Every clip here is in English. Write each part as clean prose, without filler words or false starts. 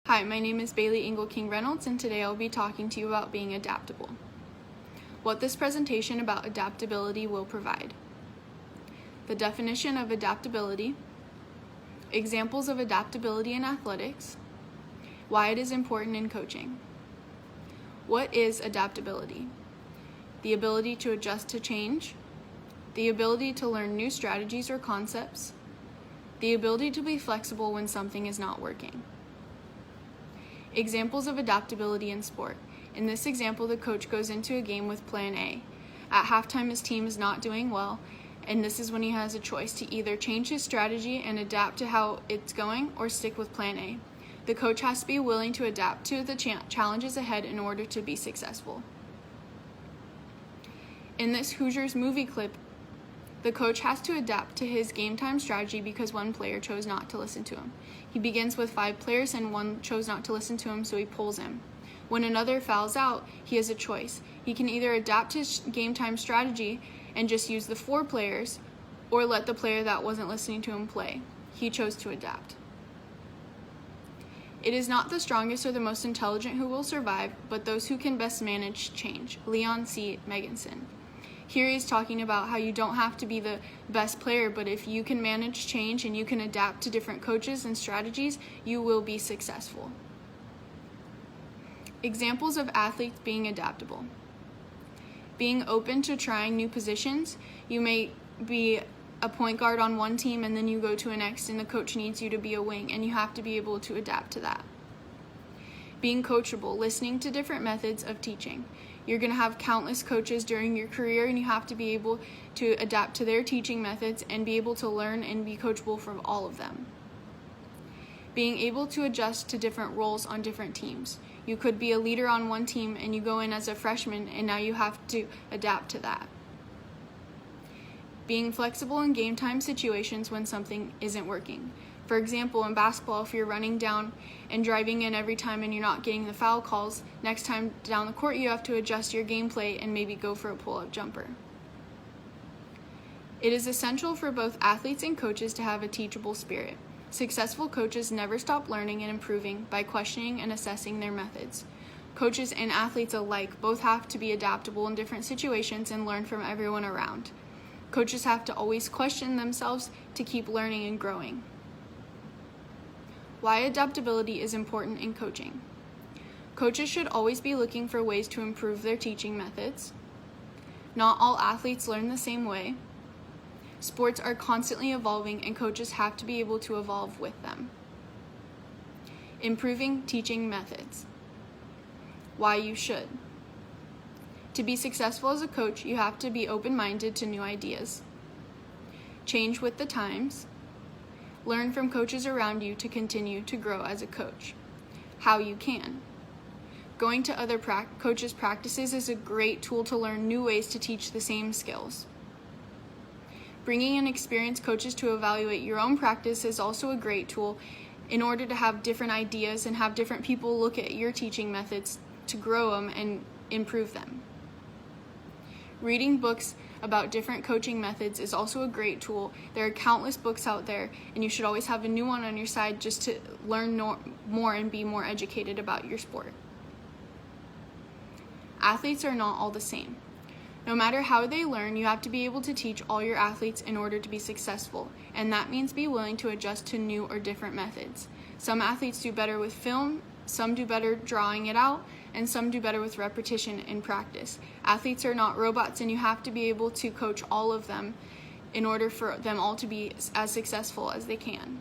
Hi, my name is Bailey Engelking Reynolds, and today I'll be talking to you about being adaptable. What this presentation about adaptability will provide. The definition of adaptability, examples of adaptability in athletics, why it is important in coaching. What is adaptability? The ability to adjust to change, the ability to learn new strategies or concepts, the ability to be flexible when something is not working. Examples of adaptability in sport. In this example, the coach goes into a game with plan A. At halftime, his team is not doing well, and this is when he has a choice to either change his strategy and adapt to how it's going or stick with plan A. The coach has to be willing to adapt to the challenges ahead in order to be successful. In this Hoosiers movie clip, the coach has to adapt to his game time strategy because one player chose not to listen to him. He begins with 5 players and one chose not to listen to him, so he pulls him. When another fouls out, he has a choice. He can either adapt his game time strategy and just use the 4 players, or let the player that wasn't listening to him play. He chose to adapt. It is not the strongest or the most intelligent who will survive, but those who can best manage change. Leon C. Meganson. Here he's talking about how you don't have to be the best player, but if you can manage change and you can adapt to different coaches and strategies, you will be successful. Examples of athletes being adaptable. Being open to trying new positions. You may be a point guard on one team and then you go to a next and the coach needs you to be a wing, and you have to be able to adapt to that. Being coachable, listening to different methods of teaching. You're going to have countless coaches during your career, and you have to be able to adapt to their teaching methods and be able to learn and be coachable from all of them. Being able to adjust to different roles on different teams. You could be a leader on one team and you go in as a freshman and now you have to adapt to that. Being flexible in game time situations when something isn't working. For example, in basketball, if you're running down and driving in every time and you're not getting the foul calls, next time down the court you have to adjust your gameplay and maybe go for a pull-up jumper. It is essential for both athletes and coaches to have a teachable spirit. Successful coaches never stop learning and improving by questioning and assessing their methods. Coaches and athletes alike both have to be adaptable in different situations and learn from everyone around. Coaches have to always question themselves to keep learning and growing. Why adaptability is important in coaching. Coaches should always be looking for ways to improve their teaching methods. Not all athletes learn the same way. Sports are constantly evolving and coaches have to be able to evolve with them. Improving teaching methods. Why you should. To be successful as a coach, you have to be open-minded to new ideas. Change with the times. Learn from coaches around you to continue to grow as a coach. How you can. Going to other coaches' practices is a great tool to learn new ways to teach the same skills. Bringing in experienced coaches to evaluate your own practice is also a great tool in order to have different ideas and have different people look at your teaching methods to grow them and improve them. Reading books about different coaching methods is also a great tool. There are countless books out there, and you should always have a new one on your side just to learn more and be more educated about your sport. Athletes are not all the same. No matter how they learn, you have to be able to teach all your athletes in order to be successful, and that means be willing to adjust to new or different methods. Some athletes do better with film, some do better drawing it out, and some do better with repetition in practice. Athletes are not robots, and you have to be able to coach all of them in order for them all to be as successful as they can.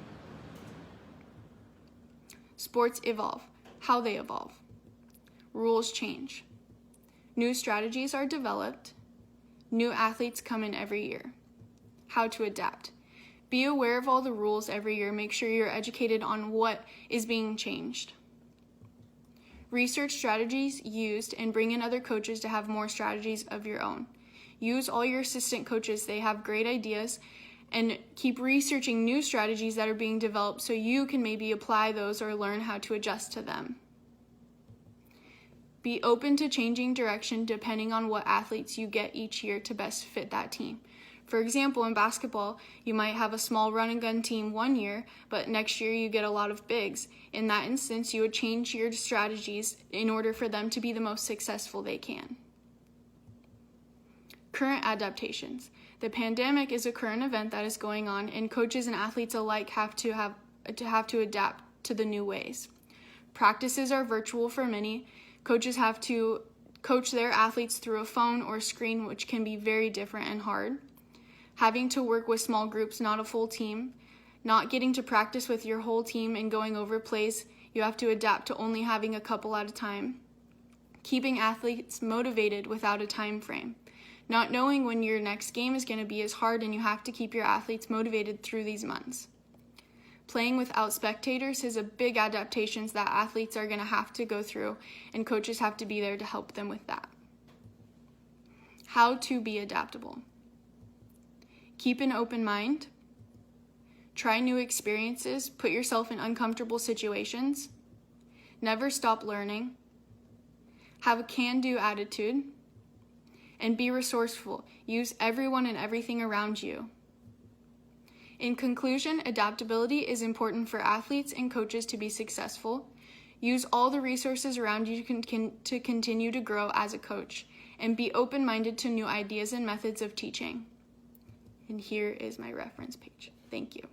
Sports evolve. How they evolve. Rules change. New strategies are developed. New athletes come in every year. How to adapt. Be aware of all the rules every year. Make sure you're educated on what is being changed. Research strategies used and bring in other coaches to have more strategies of your own. Use all your assistant coaches. They have great ideas, and keep researching new strategies that are being developed so you can maybe apply those or learn how to adjust to them. Be open to changing direction depending on what athletes you get each year to best fit that team. For example, in basketball, you might have a small run and gun team one year, but next year you get a lot of bigs. In that instance, you would change your strategies in order for them to be the most successful they can. Current adaptations. The pandemic is a current event that is going on, and coaches and athletes alike have to adapt to the new ways. Practices are virtual for many. Coaches have to coach their athletes through a phone or screen, which can be very different and hard. Having to work with small groups, not a full team. Not getting to practice with your whole team and going over plays, you have to adapt to only having a couple at a time. Keeping athletes motivated without a time frame. Not knowing when your next game is going to be is hard, and you have to keep your athletes motivated through these months. Playing without spectators is a big adaptation that athletes are going to have to go through, and coaches have to be there to help them with that. How to be adaptable. Keep an open mind. Try new experiences. Put yourself in uncomfortable situations. Never stop learning. Have a can-do attitude. And be resourceful. Use everyone and everything around you. In conclusion, adaptability is important for athletes and coaches to be successful. Use all the resources around you to continue to grow as a coach, and be open-minded to new ideas and methods of teaching. And here is my reference page. Thank you.